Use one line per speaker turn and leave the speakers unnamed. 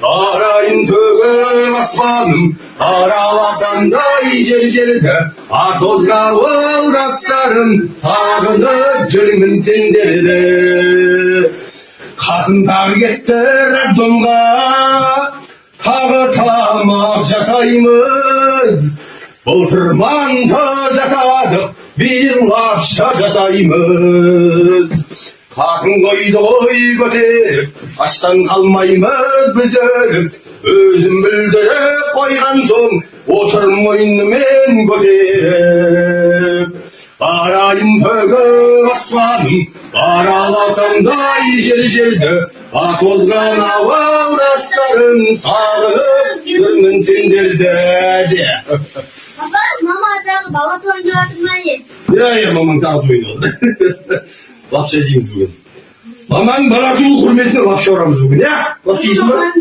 Arayın tөгün aslanım, aralasan da ijel-jelde, Atozga uğrasarım, sağınıp жүрмін сендерді. Қатын тағы кетті роддомға, тағы тамақ жасаймыз. Былтыр манты жасадық, биыл лапша жасаймыз. Қатын қойды ғой көтеріп, аштан қалмаймыз біз өліп. Өзім бүлдіріп қойған соң, отыр мойнымен көтеріп. Арайын төгіп аспаным, араласам да ijel-jelді, Атозған ауылдастарым, сағынып жүрмін сендерді.
Papa, mama tағы бала тойын жатыр ма не?
Иә, мамаң тағы тойын алды. Лапша жейміз бүгін. Мамаң бала туу құрметіне лапша орамыз бүгін, иә? Лапша жейсің ба?